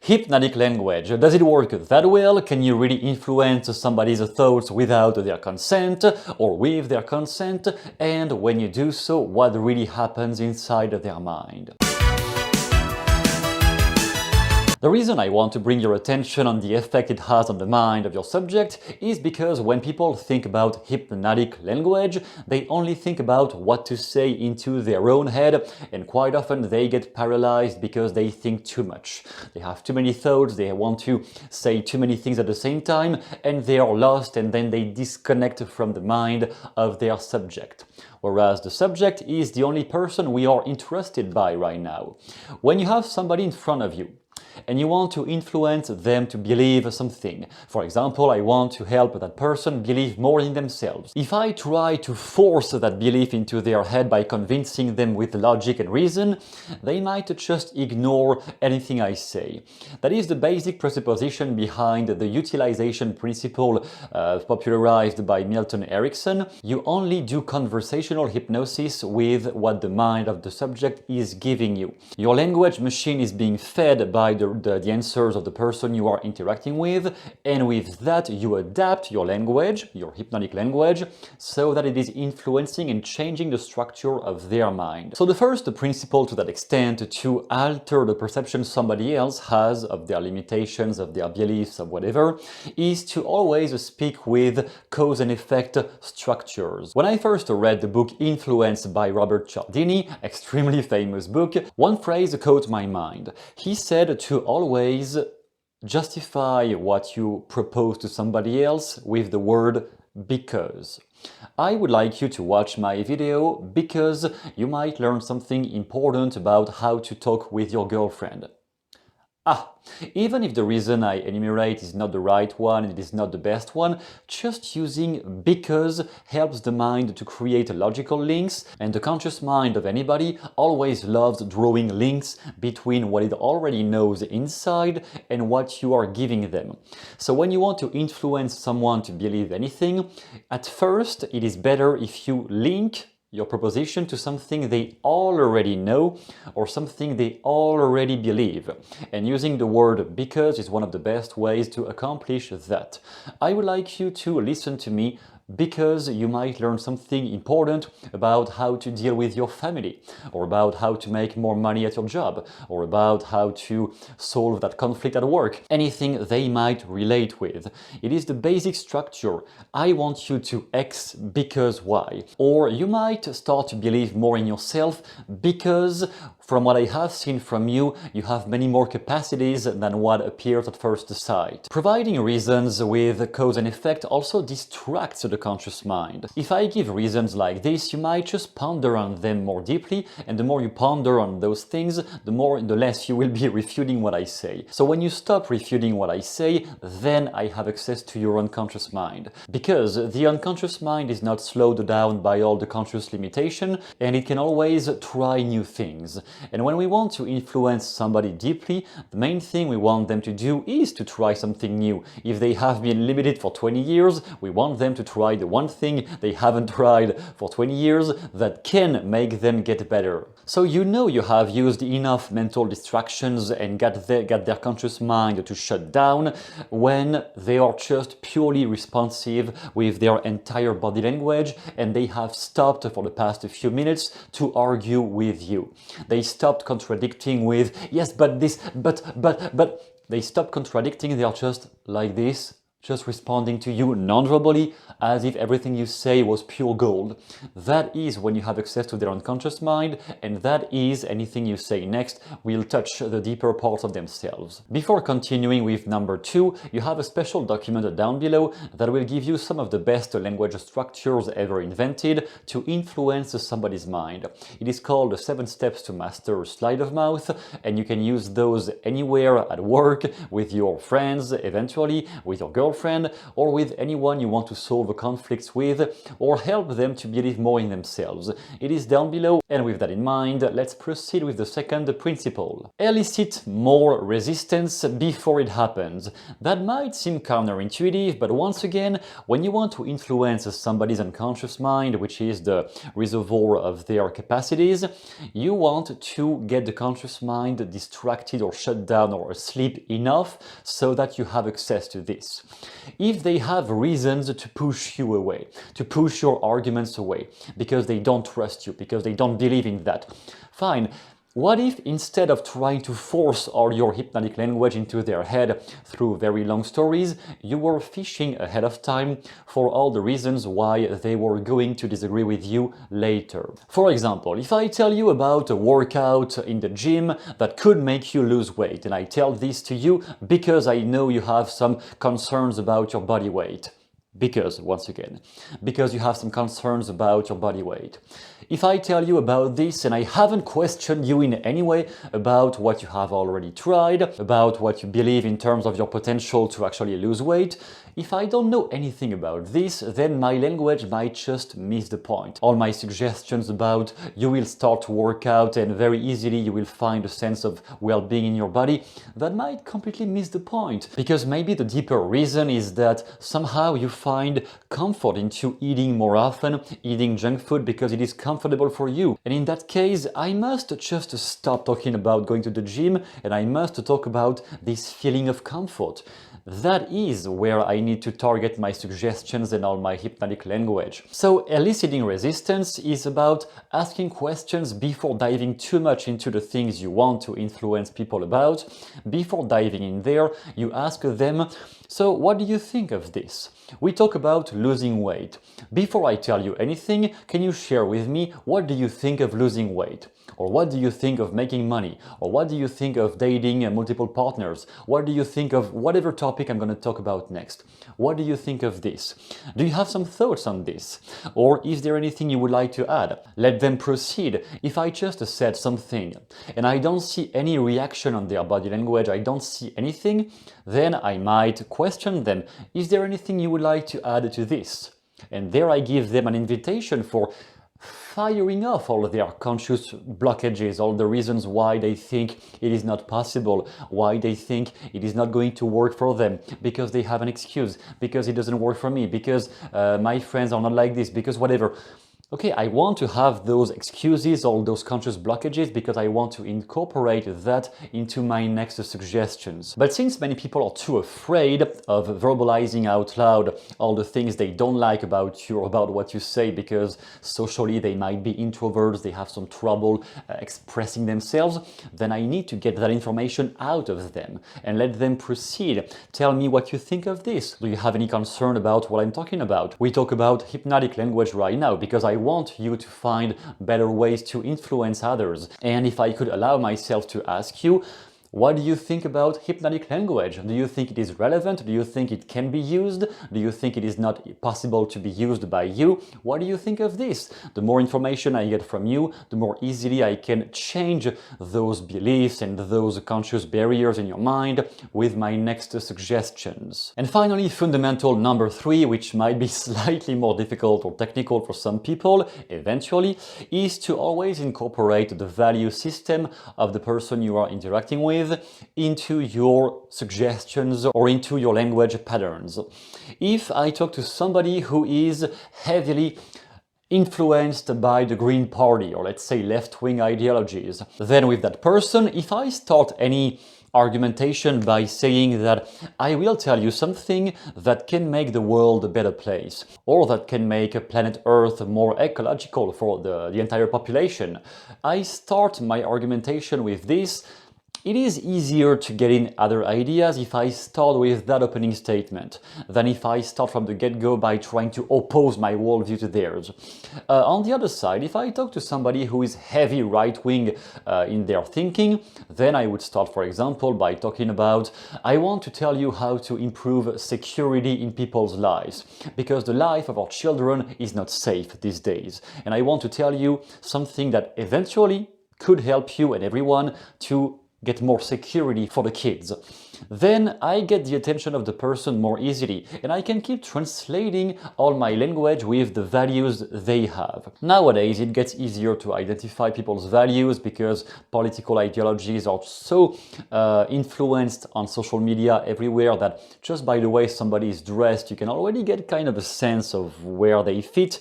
Hypnotic language. Does it work that well? Can you really influence somebody's thoughts without their consent or with their consent? And when you do so, what really happens inside their mind? The reason I want to bring your attention on the effect it has on the mind of your subject is because when people think about hypnotic language, they only think about what to say into their own head, and quite often they get paralyzed because they think too much. They have too many thoughts, they want to say too many things at the same time, and they are lost, and then they disconnect from the mind of their subject. Whereas the subject is the only person we are interested by right now. When you have somebody in front of you, and you want to influence them to believe something. For example, I want to help that person believe more in themselves. If I try to force that belief into their head by convincing them with logic and reason, they might just ignore anything I say. That is the basic presupposition behind the utilization principle popularized by Milton Erickson. You only do conversational hypnosis with what the mind of the subject is giving you. Your language machine is being fed by the answers of the person you are interacting with, and with that you adapt your language, your hypnotic language, so that it is influencing and changing the structure of their mind. So the first principle to that extent to alter the perception somebody else has of their limitations, of their beliefs, of whatever, is to always speak with cause and effect structures. When I first read the book Influence by Robert Cialdini, extremely famous book, one phrase caught my mind. He said to always justify what you propose to somebody else with the word because. I would like you to watch my video because you might learn something important about how to talk with your girlfriend. Even if the reason I enumerate is not the right one, it is not the best one, just using because helps the mind to create logical links, and the conscious mind of anybody always loves drawing links between what it already knows inside and what you are giving them. So when you want to influence someone to believe anything, at first it is better if you link your proposition to something they already know or something they already believe. And using the word because is one of the best ways to accomplish that. I would like you to listen to me because you might learn something important about how to deal with your family, or about how to make more money at your job, or about how to solve that conflict at work, anything they might relate with. It is the basic structure. I want you to X because Y. Or you might start to believe more in yourself because from what I have seen from you, you have many more capacities than what appears at first sight. Providing reasons with cause and effect also distracts the conscious mind. If I give reasons like this, you might just ponder on them more deeply, and the more you ponder on those things, the less you will be refuting what I say. So when you stop refuting what I say, then I have access to your unconscious mind. Because the unconscious mind is not slowed down by all the conscious limitation, and it can always try new things. And when we want to influence somebody deeply, the main thing we want them to do is to try something new. If they have been limited for 20 years, we want them to try the one thing they haven't tried for 20 years that can make them get better. So you know you have used enough mental distractions and got their conscious mind to shut down when they are just purely responsive with their entire body language, and they have stopped for the past few minutes to argue with you. They stopped contradicting with, yes, but this, but. They stop contradicting, they are just like this, just responding to you non-verbally as if everything you say was pure gold. That is when you have access to their unconscious mind, and that is anything you say next will touch the deeper parts of themselves. Before continuing with number 2, you have a special document down below that will give you some of the best language structures ever invented to influence somebody's mind. It is called the 7 Steps to Master Sleight of Mouth, and you can use those anywhere at work, with your friends, eventually, with your girlfriend, girlfriend, or with anyone you want to solve a conflict with, or help them to believe more in themselves. It is down below, and with that in mind, let's proceed with the second principle. Elicit more resistance before it happens. That might seem counterintuitive, but once again, when you want to influence somebody's unconscious mind, which is the reservoir of their capacities, you want to get the conscious mind distracted or shut down or asleep enough so that you have access to this. If they have reasons to push you away, to push your arguments away, because they don't trust you, because they don't believe in that, fine. What if instead of trying to force all your hypnotic language into their head through very long stories, you were fishing ahead of time for all the reasons why they were going to disagree with you later? For example, if I tell you about a workout in the gym that could make you lose weight, and I tell this to you because I know you have some concerns about your body weight. Because you have some concerns about your body weight. If I tell you about this and I haven't questioned you in any way about what you have already tried, about what you believe in terms of your potential to actually lose weight, if I don't know anything about this, then my language might just miss the point. All my suggestions about you will start to work out and very easily you will find a sense of well-being in your body, that might completely miss the point. Because maybe the deeper reason is that somehow you find comfort into eating more often, eating junk food because it is comfortable for you. And in that case, I must just stop talking about going to the gym and I must talk about this feeling of comfort. That is where I need to target my suggestions and all my hypnotic language. So eliciting resistance is about asking questions before diving too much into the things you want to influence people about. Before diving in there, you ask them, so what do you think of this? We talk about losing weight. Before I tell you anything, can you share with me what do you think of losing weight? Or what do you think of making money? Or what do you think of dating multiple partners? What do you think of whatever topic I'm going to talk about next? What do you think of this? Do you have some thoughts on this? Or is there anything you would like to add? Let them proceed. If I just said something and I don't see any reaction on their body language, I don't see anything, then I might question them. Is there anything you would like to add to this? And there I give them an invitation for firing off all of their conscious blockages, all the reasons why they think it is not possible, why they think it is not going to work for them, because they have an excuse, because it doesn't work for me, because my friends are not like this, because whatever. Okay, I want to have those excuses, all those conscious blockages, because I want to incorporate that into my next suggestions. But since many people are too afraid of verbalizing out loud all the things they don't like about you or about what you say, because socially they might be introverts, they have some trouble expressing themselves, then I need to get that information out of them and let them proceed. Tell me what you think of this. Do you have any concern about what I'm talking about? We talk about hypnotic language right now because I want you to find better ways to influence others. And if I could allow myself to ask you, what do you think about hypnotic language? Do you think it is relevant? Do you think it can be used? Do you think it is not possible to be used by you? What do you think of this? The more information I get from you, the more easily I can change those beliefs and those conscious barriers in your mind with my next suggestions. And finally, fundamental number 3, which might be slightly more difficult or technical for some people eventually, is to always incorporate the value system of the person you are interacting with into your suggestions or into your language patterns. If I talk to somebody who is heavily influenced by the Green Party, or let's say left-wing ideologies, then with that person, if I start any argumentation by saying that I will tell you something that can make the world a better place, or that can make planet Earth more ecological for the entire population, I start my argumentation with this. It is easier to get in other ideas if I start with that opening statement than if I start from the get-go by trying to oppose my worldview to theirs. On the other side, if I talk to somebody who is heavy right-wing in their thinking, then I would start, for example, by talking about, I want to tell you how to improve security in people's lives, because the life of our children is not safe these days. And I want to tell you something that eventually could help you and everyone to get more security for the kids. then I get the attention of the person more easily, and I can keep translating all my language with the values they have. Nowadays, it gets easier to identify people's values because political ideologies are so influenced on social media everywhere that just by the way somebody is dressed, you can already get kind of a sense of where they fit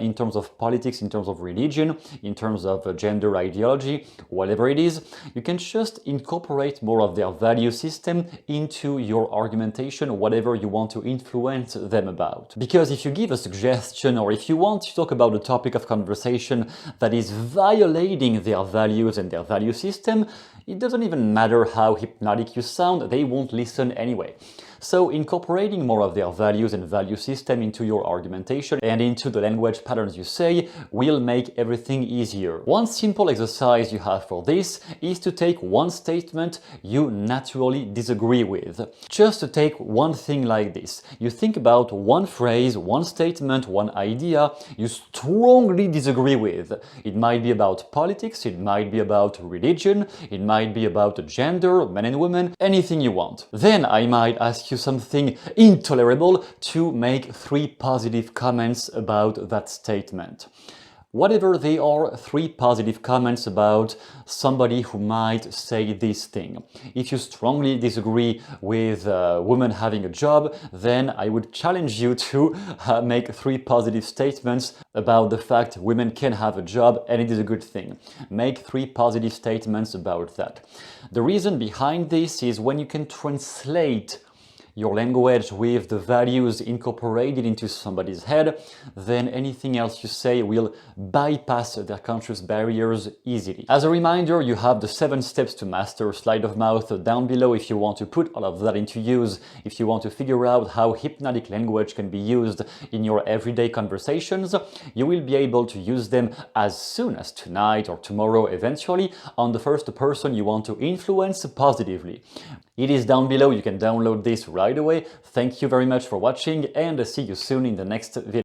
in terms of politics, in terms of religion, in terms of gender ideology, whatever it is. You can just incorporate more of their value system into your argumentation, whatever you want to influence them about. Because if you give a suggestion or if you want to talk about a topic of conversation that is violating their values and their value system, it doesn't even matter how hypnotic you sound, they won't listen anyway. So incorporating more of their values and value system into your argumentation and into the language patterns you say will make everything easier. One simple exercise you have for this is to take one statement you naturally disagree with. Just to take one thing like this. You think about one phrase, one statement, one idea you strongly disagree with. It might be about politics, it might be about religion, it might be about gender, men and women, anything you want. Then I might ask you something intolerable to make 3 positive comments about that statement. Whatever they are, 3 positive comments about somebody who might say this thing. If you strongly disagree with women having a job, then I would challenge you to make 3 positive statements about the fact women can have a job and it is a good thing. Make 3 positive statements about that. The reason behind this is when you can translate your language with the values incorporated into somebody's head, then anything else you say will bypass their conscious barriers easily. As a reminder, you have the 7 steps to master sleight of mouth down below if you want to put all of that into use, if you want to figure out how hypnotic language can be used in your everyday conversations. You will be able to use them as soon as tonight or tomorrow eventually on the first person you want to influence positively. It is down below, you can download this right away. Thank you very much for watching and see you soon in the next video.